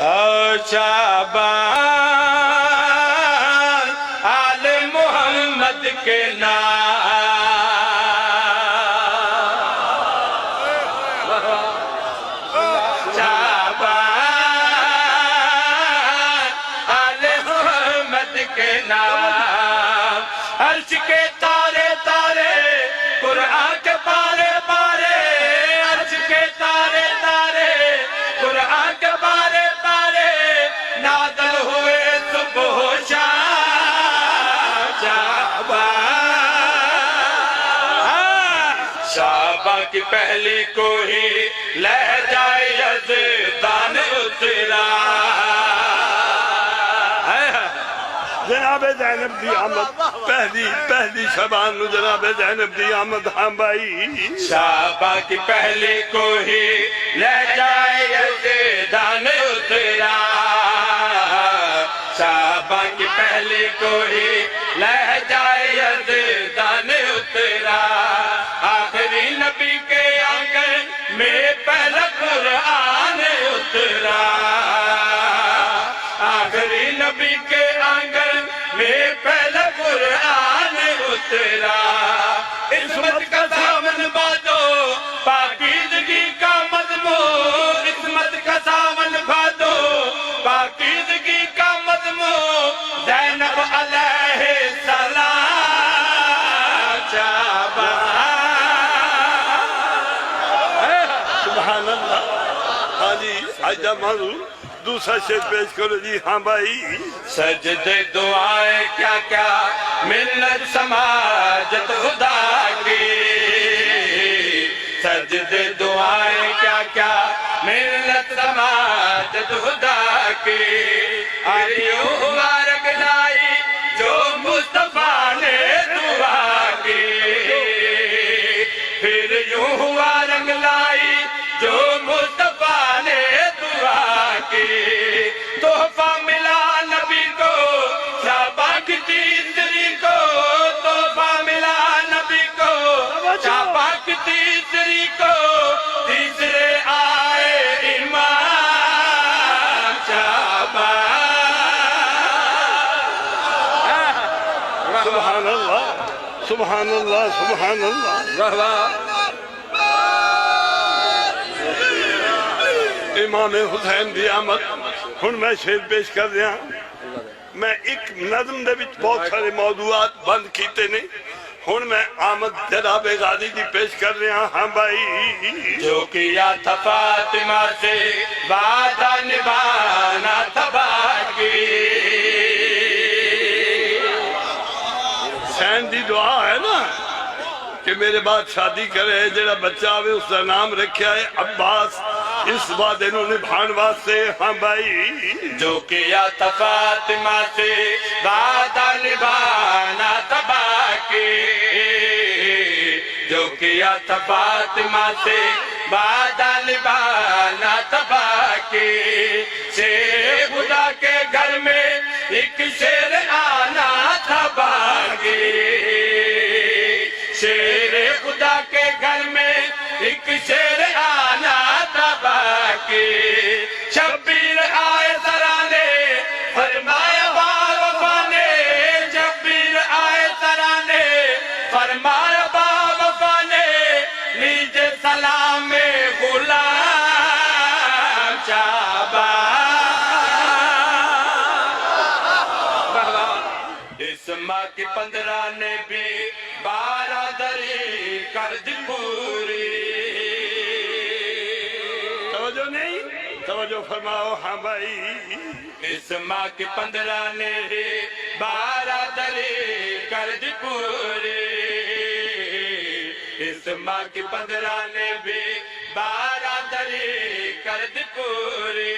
شعبان آل محمد کے نام، شعبان آل محمد کے نام، عرش کے تارے تارے قرآن کے پارے پارے، عرش کے تارے تارے قرآن کے پارے پارے نازل ہوئے صبح و شام، شعبان کی پہلی کوئی لہجہ یزدان اترا، جناب زینب دی آمد پہلی شعبان نو جناب زینب دی آمد ہاں بھائی، شعبان کی پہلی کوئی لہجہ یزدان اترا، شعبان کی پہلی کوئی لہجہ یزدان اترا، آخری نبی کے آنگن میں پہلا قرآن اترا، آخری نبی کے آنگن میں پہلا قرآن اترا، عصمت کا دامن باندھو پاکیزگی کا مضمون، عصمت کا دامن باندھو پاکیزگی کا مضمون، زینب علیہ السلام، سبحان اللہ۔ ہاں جی آجا موضوع دوسرا شعر پیش کرو جی ہاں بھائی، سجدے دعائیں کیا کیا ملت سماجت خدا کی، سجدے دعائیں کیا کیا ملت سماجت خدا کی، آریوں مبارک لائی جو مصطفیٰ نے دعا کی، پھر یوں ہوا رنگ لائی جو مصطفیٰ نے دعا کی، تحفہ ملا نبی کو شعبان کی تیسری کو، تحفہ ملا نبی کو شعبان کی تیسری کو، تیسرے آئے امام شعبان، سبحان اللہ سبحان اللہ سبحان اللہ۔ امام حسین دی آمد ہن میں شعر پیش کر رہا، میں ایک نظم دے وچ بہت سارے موضوعات بند کیتے نے، ہن میں آمد جناب غازی دی پیش کر رہا ہاں بھائی، جو کیا تھا فاطمہ سے وعدہ نبھانا تھا باقی، حسین دی دعا ہے نا کہ میرے بعد شادی کرے، جڑا بچہ آوے اس کا نام رکھیا ہے عباس، اس وعدے نو نبھان واسطے ہاں بھائی، جو کیا تھا فاطمہ سے وعدہ نبھانا تھا باقی، جو کیا تھا فاطمہ سے وعدہ نبھانا تھا باقی، شیر خدا کے گھر میں ایک شیر آنا تھا باقی، شیر خدا کے گھر میں ایک شیر آنا تھا باقی، شبیر آئے ترانے فرمایا باوفا نے، شبیر آئے ترانے فرمایا باوفا نے، لیجے سلام غلام شعبان، اس ماہ کی 15 نے بھی بارادری کر دی پوری، توجہ نہیں توجہ فرماؤ ہاں بھائی، اس ماہ کی 15 نے بارادری کر دی پوری، اس ماہ کی 15 نے بھی بارادری کر دی پوری،